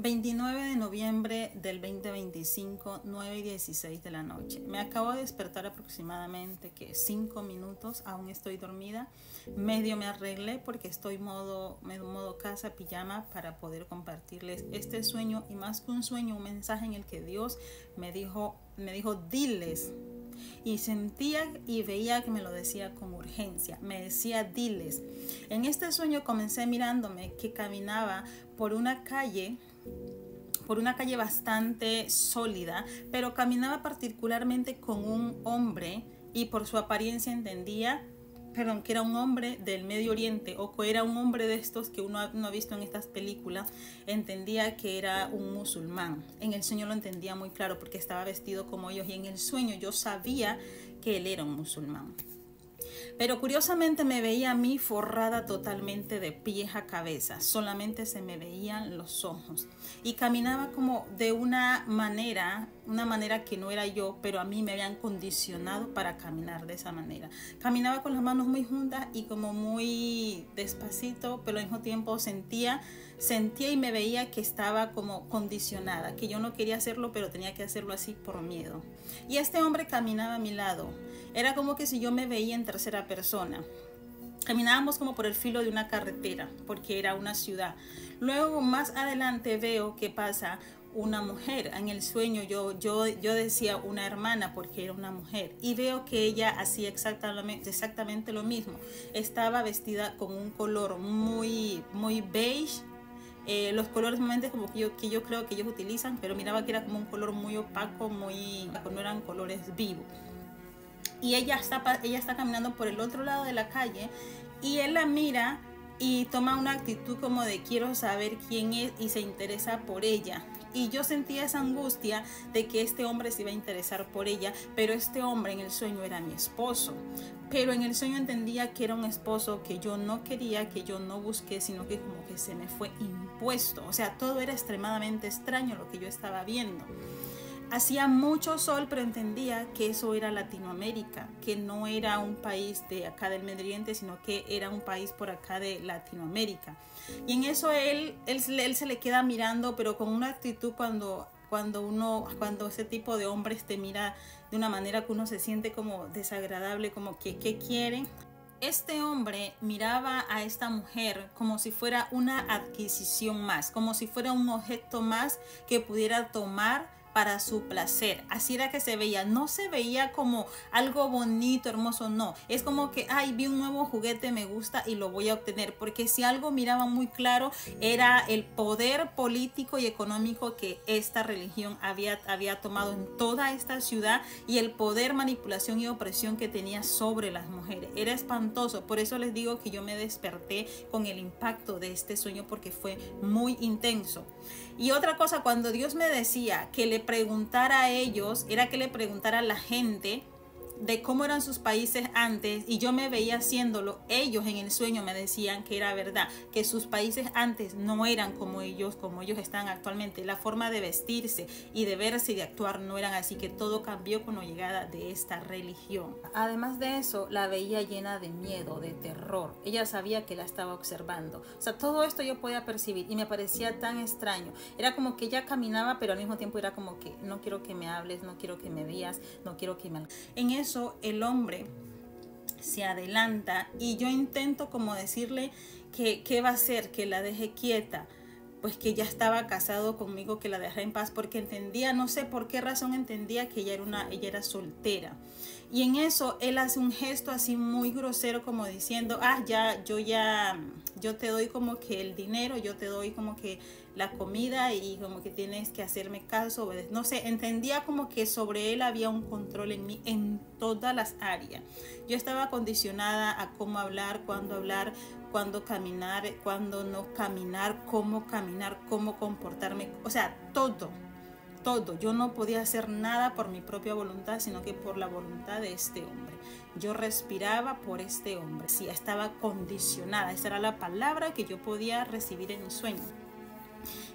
29 de noviembre del 2025, 9:16 de la noche. Me acabo de despertar aproximadamente 5 minutos, aún estoy dormida. Medio me arreglé porque estoy modo casa, pijama, para poder compartirles este sueño, y más que un sueño, un mensaje en el que Dios me dijo diles. Y sentía y veía que me lo decía con urgencia. Me decía diles. En este sueño comencé mirándome que caminaba por una calle bastante sólida, pero caminaba particularmente con un hombre, y por su apariencia entendía que era un hombre del Medio Oriente, o que era un hombre de estos que uno ha visto en estas películas. Entendía que era un musulmán. En el sueño lo entendía muy claro porque estaba vestido como ellos, y en el sueño yo sabía que él era un musulmán. Pero curiosamente me veía a mí forrada totalmente de pies a cabeza, solamente se me veían los ojos, y caminaba como de una manera que no era yo, pero a mí me habían condicionado para caminar de esa manera. Caminaba con las manos muy juntas y como muy despacito, pero al mismo tiempo sentía y me veía que estaba como condicionada, que yo no quería hacerlo, pero tenía que hacerlo así por miedo. Y este hombre caminaba a mi lado. Era como que si yo me veía en tercera persona. Caminábamos como por el filo de una carretera, porque era una ciudad. Luego más adelante veo que pasa una mujer. En el sueño yo decía una hermana porque era una mujer, y veo que ella hacía exactamente lo mismo. Estaba vestida con un color muy beige. Los colores normalmente como que yo creo que ellos utilizan, pero miraba que era como un color muy opaco, no eran colores vivos. Y ella está caminando por el otro lado de la calle, y él la mira y toma una actitud como de quiero saber quién es, y se interesa por ella. Y yo sentía esa angustia de que este hombre se iba a interesar por ella, pero este hombre en el sueño era mi esposo. Pero en el sueño entendía que era un esposo que yo no quería, que yo no busqué, sino que como que se me fue impuesto. O sea, todo era extremadamente extraño lo que yo estaba viendo. Hacía mucho sol, pero entendía que eso era Latinoamérica, que no era un país de acá del Medio Oriente, sino que era un país por acá de Latinoamérica. Y en eso él se le queda mirando, pero con una actitud cuando ese tipo de hombres te mira de una manera que uno se siente como desagradable, como que ¿qué quieren? Este hombre miraba a esta mujer como si fuera una adquisición más, como si fuera un objeto más que pudiera tomar para su placer. Así era que se veía. No se veía como algo bonito, hermoso, no. Es como que, ay, vi un nuevo juguete, me gusta y lo voy a obtener. Porque si algo miraba muy claro, era el poder político y económico que esta religión había tomado en toda esta ciudad, y el poder, manipulación y opresión que tenía sobre las mujeres. Era espantoso. Por eso les digo que yo me desperté con el impacto de este sueño, porque fue muy intenso. Y otra cosa, cuando Dios me decía que le preguntara a ellos, era que le preguntara a la gente de cómo eran sus países antes, y yo me veía haciéndolo. Ellos en el sueño me decían que era verdad, que sus países antes no eran como ellos están actualmente. La forma de vestirse y de verse y de actuar no eran así, que todo cambió con la llegada de esta religión. Además de eso, la veía llena de miedo, de terror. Ella sabía que la estaba observando. O sea, todo esto yo podía percibir y me parecía tan extraño. Era como que ella caminaba, pero al mismo tiempo era como que no quiero que me hables, no quiero que me veas, no quiero que me... En eso el hombre se adelanta y yo intento como decirle que qué va a hacer, que la deje quieta, pues que ya estaba casado conmigo, que la dejara en paz, porque entendía, no sé por qué razón entendía que ella era soltera. Y en eso él hace un gesto así muy grosero, como diciendo, yo te doy como que el dinero, yo te doy como que la comida, y como que tienes que hacerme caso. No sé, entendía como que sobre él había un control en mí en todas las áreas. Yo estaba condicionada a cómo hablar, cuándo caminar, cuándo no caminar, cómo comportarme, o sea, todo. Yo no podía hacer nada por mi propia voluntad, sino que por la voluntad de este hombre. Yo respiraba por este hombre. Sí, estaba condicionada. Esa era la palabra que yo podía recibir en un sueño.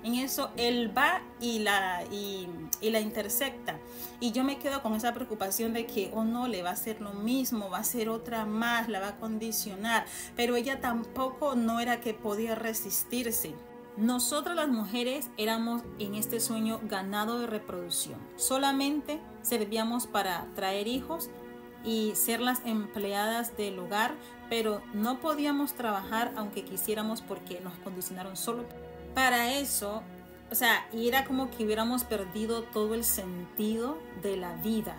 En eso él va y la intersecta, y yo me quedo con esa preocupación de que no, le va a hacer lo mismo, va a hacer otra más, la va a condicionar. Pero ella tampoco no era que podía resistirse. Nosotras las mujeres éramos en este sueño ganado de reproducción. Solamente servíamos para traer hijos y ser las empleadas del hogar, pero no podíamos trabajar aunque quisiéramos porque nos condicionaron solo para eso. O sea, y era como que hubiéramos perdido todo el sentido de la vida.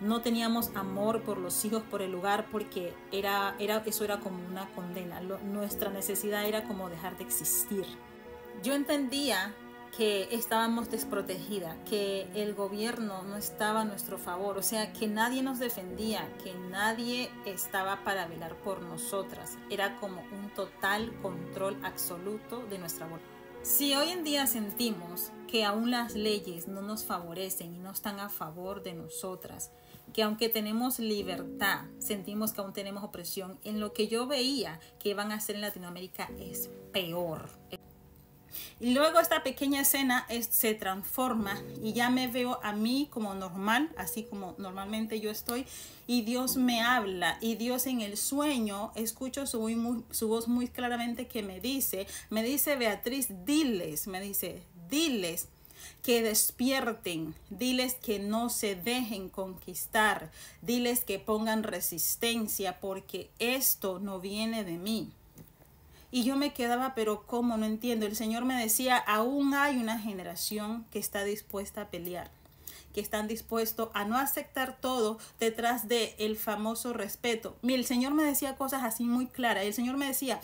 No teníamos amor por los hijos, por el hogar, porque eso era como una condena. Nuestra necesidad era como dejar de existir. Yo entendía que estábamos desprotegidas, que el gobierno no estaba a nuestro favor, o sea, que nadie nos defendía, que nadie estaba para velar por nosotras. Era como un total control absoluto de nuestra voluntad. Si hoy en día sentimos que aún las leyes no nos favorecen y no están a favor de nosotras, que aunque tenemos libertad, sentimos que aún tenemos opresión, en lo que yo veía que iban a hacer en Latinoamérica es peor. Y luego esta pequeña escena se transforma y ya me veo a mí como normal, así como normalmente yo estoy, y Dios me habla, y Dios en el sueño escucho su voz muy claramente que me dice, Beatriz, diles que despierten, diles que no se dejen conquistar, diles que pongan resistencia, porque esto no viene de mí. Y yo me quedaba, pero ¿cómo? No entiendo. El Señor me decía, aún hay una generación que está dispuesta a pelear, que están dispuestos a no aceptar todo detrás del famoso respeto. Mira, el Señor me decía cosas así muy claras. El Señor me decía,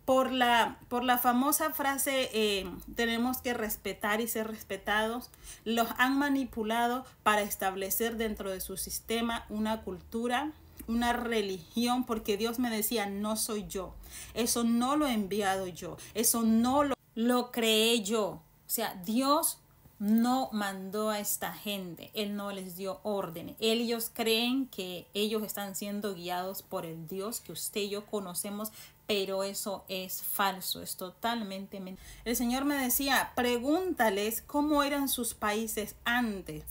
por la famosa frase, tenemos que respetar y ser respetados, los han manipulado para establecer dentro de su sistema una cultura, una religión, porque Dios me decía, no soy yo, eso no lo he enviado yo, eso no lo creé yo. O sea, Dios no mandó a esta gente, Él no les dio órdenes. Ellos creen que ellos están siendo guiados por el Dios que usted y yo conocemos, pero eso es falso, es totalmente mentira. El Señor me decía, pregúntales cómo eran sus países antes.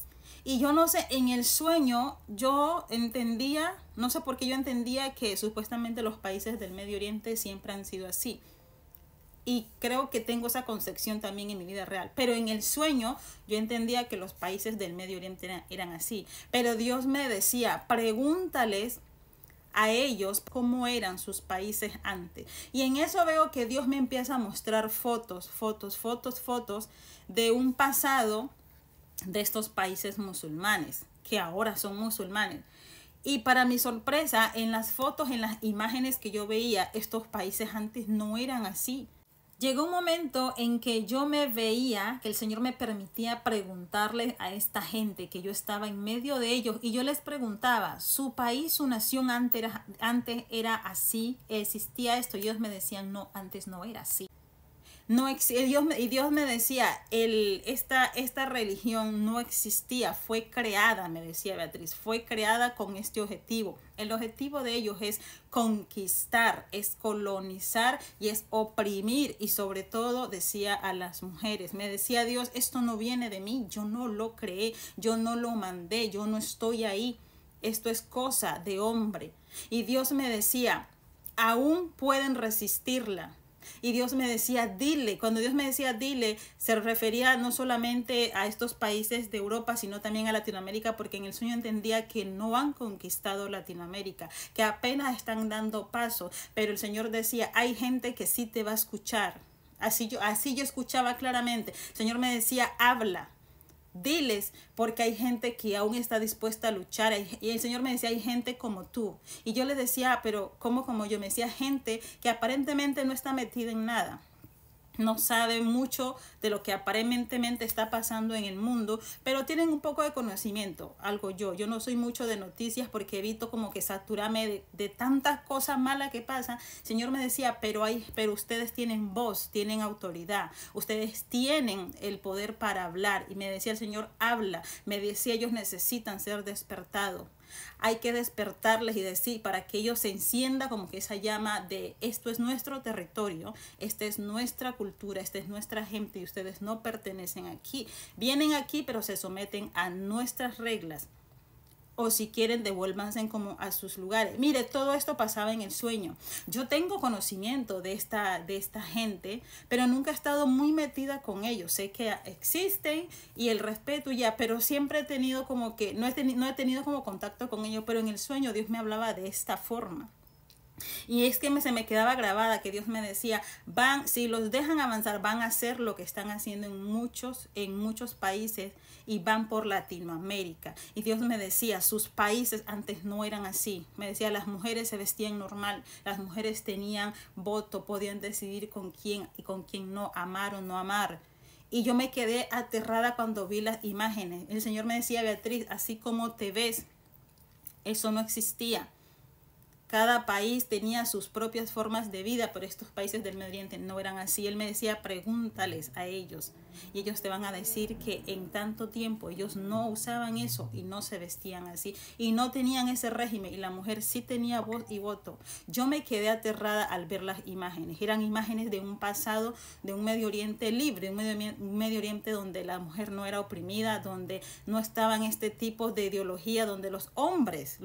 Y yo no sé, en el sueño yo entendía, no sé por qué yo entendía que supuestamente los países del Medio Oriente siempre han sido así. Y creo que tengo esa concepción también en mi vida real. Pero en el sueño yo entendía que los países del Medio Oriente eran así. Pero Dios me decía, pregúntales a ellos cómo eran sus países antes. Y en eso veo que Dios me empieza a mostrar fotos de un pasado de estos países musulmanes, que ahora son musulmanes. Y para mi sorpresa, en las fotos, en las imágenes que yo veía, estos países antes no eran así. Llegó un momento en que yo me veía, que el Señor me permitía preguntarle a esta gente, que yo estaba en medio de ellos, y yo les preguntaba, ¿su país, su nación antes era así? ¿Existía esto? Y ellos me decían, no, antes no era así. Dios me decía, esta religión no existía, fue creada, me decía Beatriz, fue creada con este objetivo. El objetivo de ellos es conquistar, es colonizar y es oprimir, y sobre todo decía a las mujeres. Me decía Dios, esto no viene de mí, yo no lo creé, yo no lo mandé, yo no estoy ahí, esto es cosa de hombre. Y Dios me decía, aún pueden resistirla. Y Dios me decía, dile. Cuando Dios me decía, dile, se refería no solamente a estos países de Europa, sino también a Latinoamérica, porque en el sueño entendía que no han conquistado Latinoamérica, que apenas están dando paso. Pero el Señor decía, hay gente que sí te va a escuchar. Así yo escuchaba claramente. El Señor me decía, habla. Diles, porque hay gente que aún está dispuesta a luchar. Y el Señor me decía, hay gente como tú. Y yo le decía, pero ¿cómo como yo? Me decía, gente que aparentemente no está metida en nada, no sabe mucho de lo que aparentemente está pasando en el mundo, pero tienen un poco de conocimiento, algo yo no soy mucho de noticias porque evito como que saturarme de tantas cosas malas que pasan. El Señor me decía, pero ustedes tienen voz, tienen autoridad, ustedes tienen el poder para hablar. Y me decía el Señor, habla. Me decía, ellos necesitan ser despertados. Hay que despertarles y decir, para que ellos se encienda como que esa llama de esto es nuestro territorio, esta es nuestra cultura, esta es nuestra gente y ustedes no pertenecen aquí. Vienen aquí pero se someten a nuestras reglas. o si quieren devuélvanse como a sus lugares. Mire, todo esto pasaba en el sueño. Yo tengo conocimiento de esta gente, pero nunca he estado muy metida con ellos. Sé que existen y el respeto ya, pero siempre he tenido como que, no he tenido como contacto con ellos, pero en el sueño Dios me hablaba de esta forma. Y es que se me quedaba grabada que Dios me decía, si los dejan avanzar, van a hacer lo que están haciendo en muchos países y van por Latinoamérica. Y Dios me decía, sus países antes no eran así. Me decía, las mujeres se vestían normal, las mujeres tenían voto, podían decidir con quién y con quién no, amar o no amar. Y yo me quedé aterrada cuando vi las imágenes. El Señor me decía, Beatriz, así como te ves, eso no existía. Cada país tenía sus propias formas de vida, pero estos países del Medio Oriente no eran así. Él me decía, pregúntales a ellos y ellos te van a decir que en tanto tiempo ellos no usaban eso y no se vestían así y no tenían ese régimen, y la mujer sí tenía voz y voto. Yo me quedé aterrada al ver las imágenes. Eran imágenes de un pasado, de un Medio Oriente libre, un Medio Oriente donde la mujer no era oprimida, donde no estaban este tipo de ideología, donde los hombres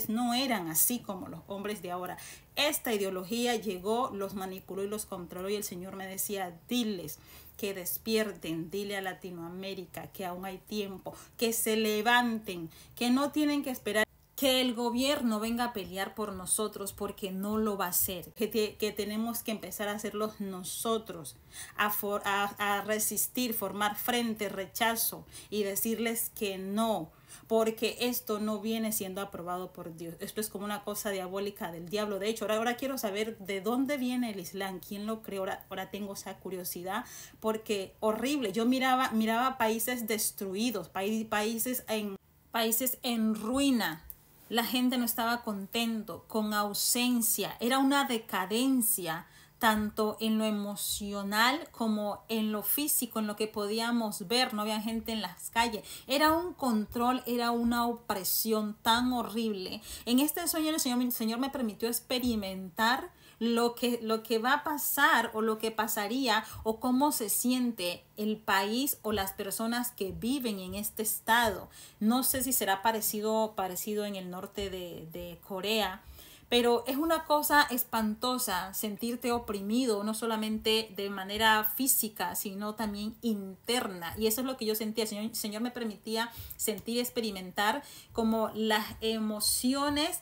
no eran así como los hombres de ahora. Esta ideología llegó, los manipuló y los controló, y el Señor me decía, diles que despierten, dile a Latinoamérica que aún hay tiempo, que se levanten, que no tienen que esperar que el gobierno venga a pelear por nosotros, porque no lo va a hacer, que tenemos que empezar a hacerlo nosotros, a resistir, formar frente, rechazo y decirles que no, porque esto no viene siendo aprobado por Dios. Esto es como una cosa diabólica del diablo. De hecho, ahora quiero saber de dónde viene el Islam, quién lo creó. Ahora tengo esa curiosidad, porque horrible. Yo miraba países destruidos, países en ruina. La gente no estaba contento, con ausencia. Era una decadencia, tanto en lo emocional como en lo físico, en lo que podíamos ver. No había gente en las calles. Era un control, era una opresión tan horrible. En este sueño el Señor me permitió experimentar lo que va a pasar, o lo que pasaría, o cómo se siente el país o las personas que viven en este estado. No sé si será parecido en el norte de Corea, pero es una cosa espantosa sentirte oprimido, no solamente de manera física, sino también interna. Y eso es lo que yo sentía. El Señor me permitía sentir, experimentar como las emociones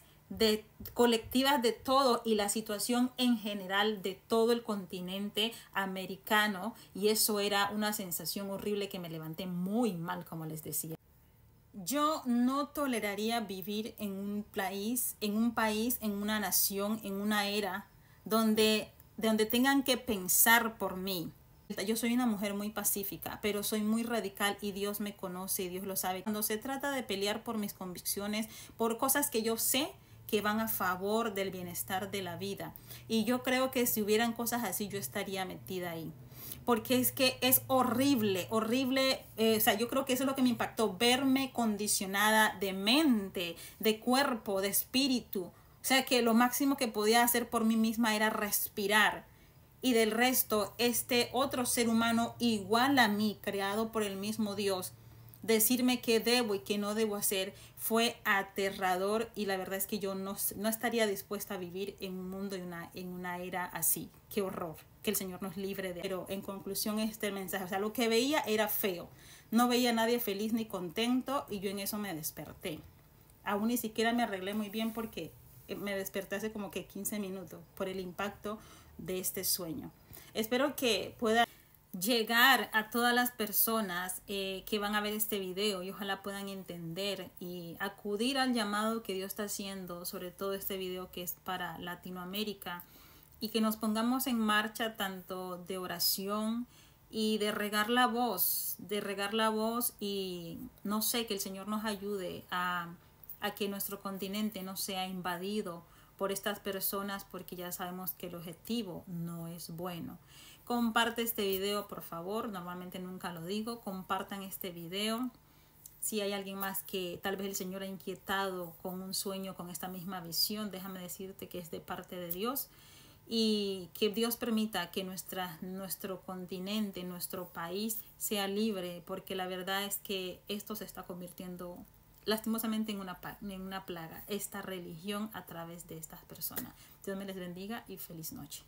colectivas de todo, y la situación en general de todo el continente americano, y eso era una sensación horrible que me levanté muy mal, como les decía. Yo no toleraría vivir en un país, en una nación, en una era donde tengan que pensar por mí. Yo soy una mujer muy pacífica, pero soy muy radical, y Dios me conoce y Dios lo sabe. Cuando se trata de pelear por mis convicciones, por cosas que yo sé que van a favor del bienestar de la vida, y yo creo que si hubieran cosas así, yo estaría metida ahí, porque es que es horrible, o sea, yo creo que eso es lo que me impactó, verme condicionada de mente, de cuerpo, de espíritu. O sea, que lo máximo que podía hacer por mí misma era respirar, y del resto, este otro ser humano igual a mí, creado por el mismo Dios, decirme qué debo y qué no debo hacer, fue aterrador. Y la verdad es que yo no estaría dispuesta a vivir en un mundo, en una era así. Qué horror, que el Señor nos libre de. Pero en conclusión, este mensaje, o sea, lo que veía era feo, no veía a nadie feliz ni contento, y yo en eso me desperté. Aún ni siquiera me arreglé muy bien, porque me desperté hace como que 15 minutos por el impacto de este sueño. Espero que pueda llegar a todas las personas que van a ver este video, y ojalá puedan entender y acudir al llamado que Dios está haciendo, sobre todo este video que es para Latinoamérica, y que nos pongamos en marcha tanto de oración y de regar la voz, y no sé, que el Señor nos ayude a que nuestro continente no sea invadido por estas personas, porque ya sabemos que el objetivo no es bueno. Comparte este video, por favor. Normalmente nunca lo digo. Compartan este video. Si hay alguien más que tal vez el Señor ha inquietado con un sueño, con esta misma visión, déjame decirte que es de parte de Dios, y que Dios permita que nuestro continente, nuestro país sea libre, porque la verdad es que esto se está convirtiendo lastimosamente en una plaga, esta religión a través de estas personas. Dios me les bendiga y feliz noche.